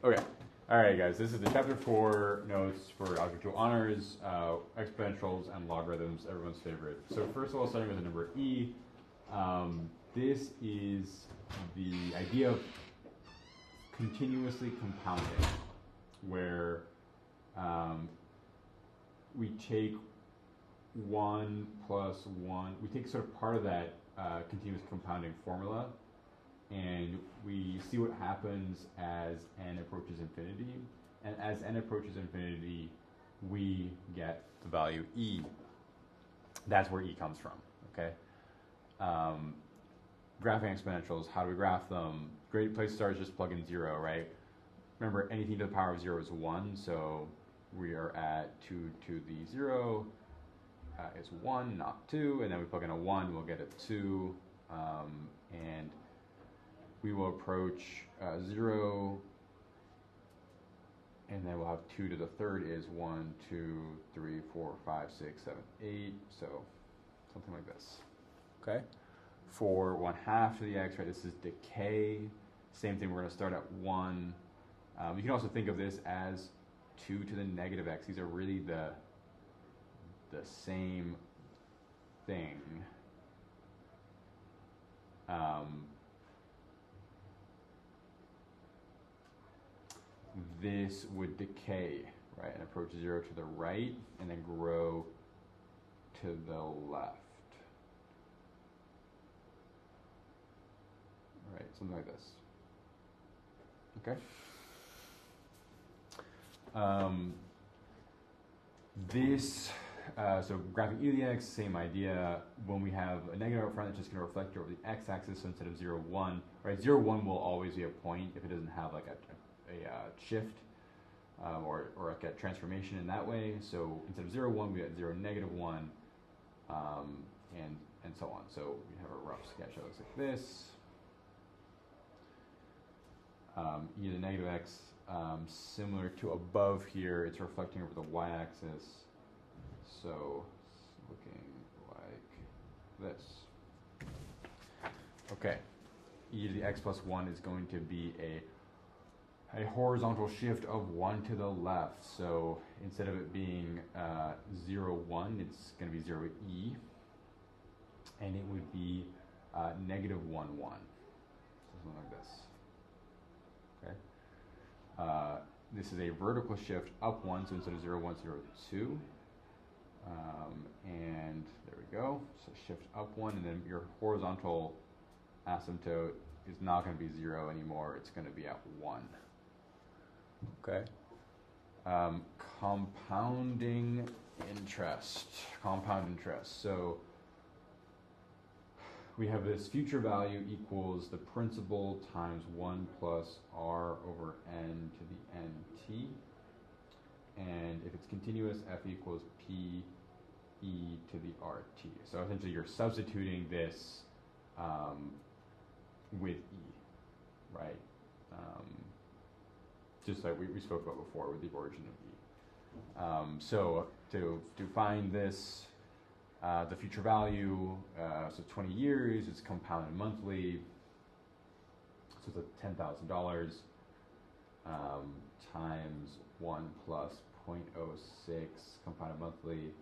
Okay. All right, guys. This is the chapter 4 notes for Algebra 2 honors, exponentials and logarithms, everyone's favorite. So first of all, starting with the number e, this is the idea of continuously compounding, where we take 1 plus 1, we take sort of part of that continuous compounding formula, and we see what happens as n approaches infinity. And as n approaches infinity, we get the value e. That's where e comes from, okay? Graphing exponentials, how do we graph them? Great place to start is just plug in 0, right? Remember, anything to the power of 0 is 1, so we are at 2 to the 0 is 1, not 2, and then we plug in a 1, we'll get a 2, and we will approach 0, and then we'll have 2 to the third is 1, 2, 3, 4, 5, 6, 7, 8, so something like this, okay? For 1/2 to the x, right, this is decay. Same thing, we're going to start at 1. You can also think of this as 2 to the negative x. These are really the same thing. This would decay, right, and approach 0 to the right, and then grow to the left. Right, something like this. Okay. So graphing e to the x, same idea. When we have a negative up front, it's just going to reflect over the x-axis, so instead of 0, 1, right, 0, 1 will always be a point if it doesn't have like a shift or like a transformation in that way. So instead of 0, 1, we get 0, negative 1, and so on. So we have a rough sketch that looks like this. E to the negative x, similar to above here, it's reflecting over the y-axis, so it's looking like this. Okay, e to the x plus 1 is going to be a horizontal shift of 1 to the left, so instead of it being 0, 1, it's going to be 0e, and it would be negative 1, 1, so something like this. Okay. This is a vertical shift up 1, so instead of 0, 1, 0, 2. And there we go. So shift up 1, and then your horizontal asymptote is not going to be 0 anymore. It's going to be at 1. Okay. Compounding interest. Compound interest. So we have this future value equals the principal times 1 plus r over n to the nt. And if it's continuous, f equals p e to the rt. So essentially you're substituting this with e, right? Just like we spoke about before with the origin of e. So to find this, the future value, so 20 years, it's compounded monthly, so it's $10,000 times 1 plus 0.06 compounded monthly,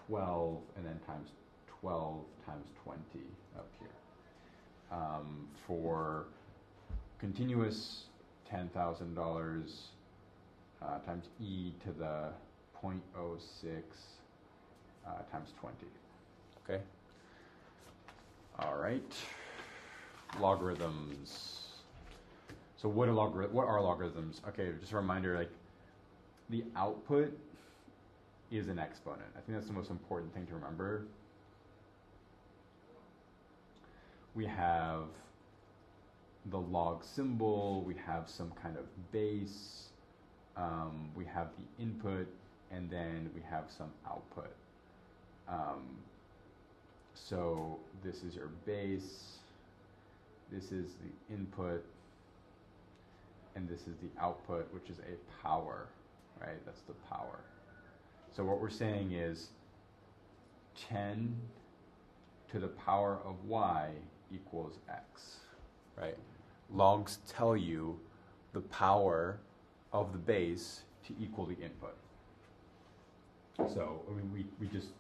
12, and then times 12 times 20 up here. For continuous, $10,000 times e to the 0.06 times 20. Okay. All right. Logarithms. So what are logarithms? Okay, just a reminder, like the output is an exponent. I think that's the most important thing to remember. We have the log symbol, we have some kind of base, we have the input, and then we have some output. So this is your base, this is the input, and this is the output, which is a power, right? That's the power. So what we're saying is 10 to the power of y equals x, right? Logs tell you the power of the base to equal the input. So I mean,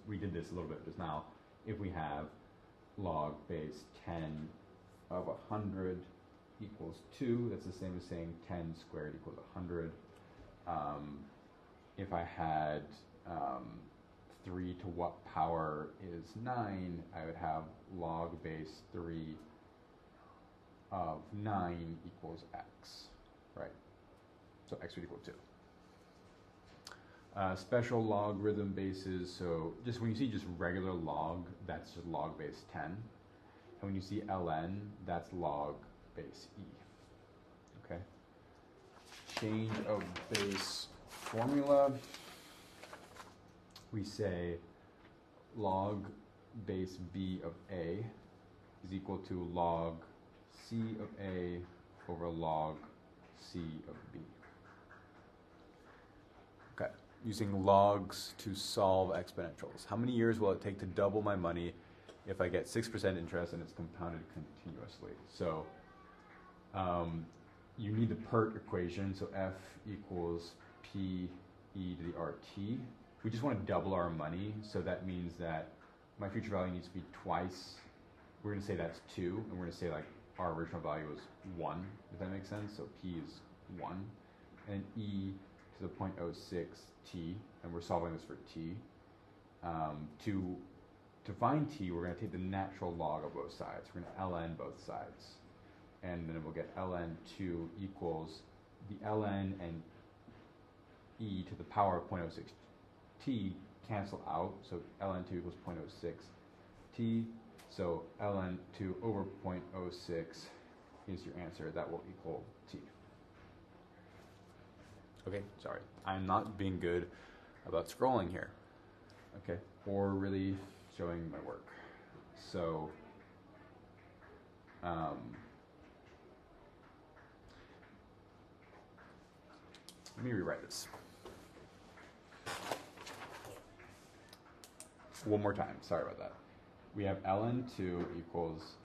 we did this a little bit just now. If we have log base 10 of 100 equals 2, that's the same as saying 10 squared equals 100. If I had 3 to what power is 9, I would have log base 3 of 9 equals x, right? So x would equal 2. Special logarithm bases, so just when you see just regular log, that's just log base 10. And when you see ln, that's log base e. Okay. Change of base formula, we say log base b of a is equal to log c of a over log c of b. Okay, using logs to solve exponentials. How many years will it take to double my money if I get 6% interest and it's compounded continuously? So you need the PERT equation, so f equals p e to the rt. We just want to double our money, so that means that my future value needs to be twice. We're going to say that's 2, and we're going to say like our original value was 1, if that makes sense. So p is 1, and e to the 0.06 t, and we're solving this for t. To find t, we're going to take the natural log of both sides. We're going to ln both sides, and then we'll get ln2 equals the ln and e to the power of 0.06 t cancel out, so ln2 equals 0.06 t, so ln2 over 0.06 is your answer. That will equal t. Okay, sorry, I'm not being good about scrolling here, okay, or really showing my work. So let me rewrite this one more time. Sorry about that. We have ln2 equals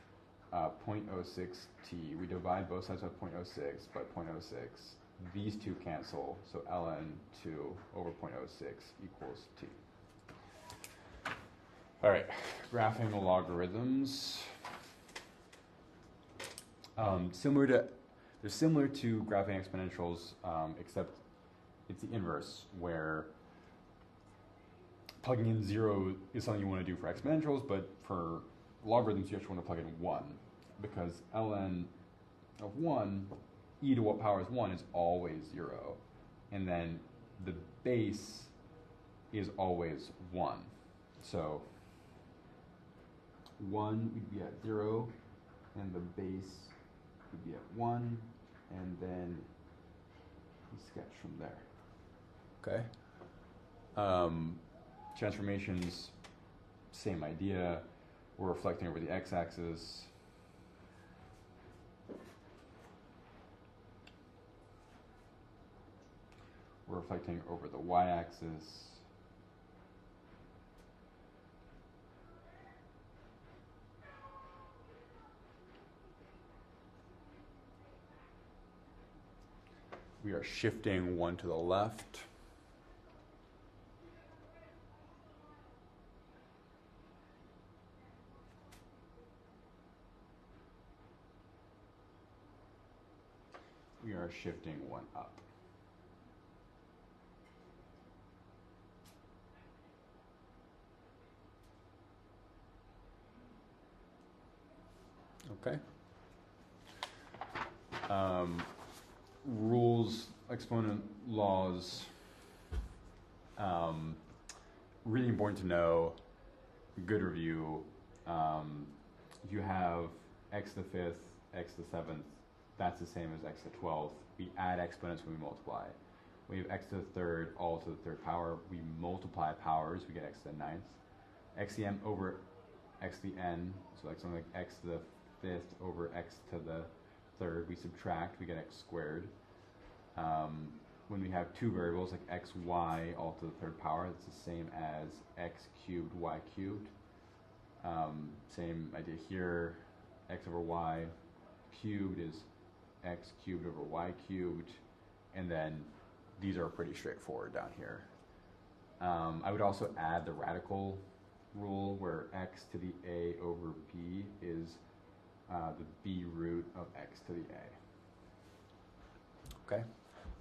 0.06 t. We divide both sides by 0.06 by 0.06. These two cancel, so ln2 over 0.06 equals t. All right, graphing the logarithms. They're similar to graphing exponentials, except it's the inverse, where plugging in 0 is something you want to do for exponentials, but for logarithms you actually want to plug in 1, because ln of 1, e to what power is 1 is always 0, and then the base is always 1. So 1 would be at 0, and the base would be at 1, and then we sketch from there. Okay. Transformations, same idea. We're reflecting over the x-axis. We're reflecting over the y-axis. We are shifting one to the left. We are shifting one up. Okay. Rules, exponent laws, really important to know. Good review. If you have x to the 5th, x to the 7th, that's the same as x to the 12th. We add exponents when we multiply. We have x to the 3rd, all to the 3rd power. We multiply powers, we get x to the 9th. X to the m over x to the n, so like something like x to the 5th over x to the 3rd. We subtract, we get x squared. When we have two variables like x, y, all to the 3rd power, it's the same as x cubed, y cubed. Same idea here, x over y cubed is x cubed over y cubed, and then these are pretty straightforward down here. I would also add the radical rule where x to the a over b is the b root of x to the a. Okay?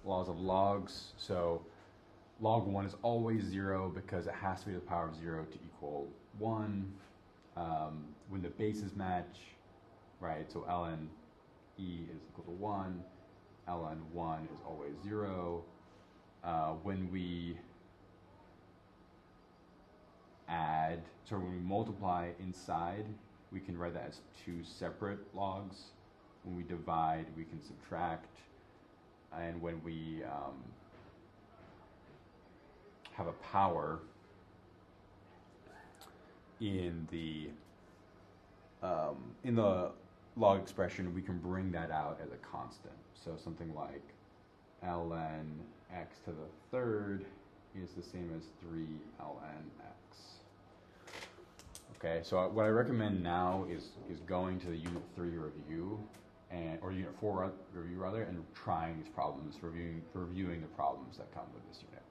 Laws of logs. So log 1 is always 0 because it has to be the power of 0 to equal 1. When the bases match, right, so ln e is equal to 1, ln 1 is always 0. When we add, so when we multiply inside, we can write that as 2 separate logs. When we divide, we can subtract. And when we have a power in the log expression, we can bring that out as a constant. So something like ln x to the third is the same as 3 ln x. Okay, so what I recommend now is going to the Unit 3 review, or Unit 4 review rather, and trying these problems, reviewing the problems that come with this unit.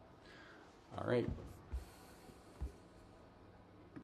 All right.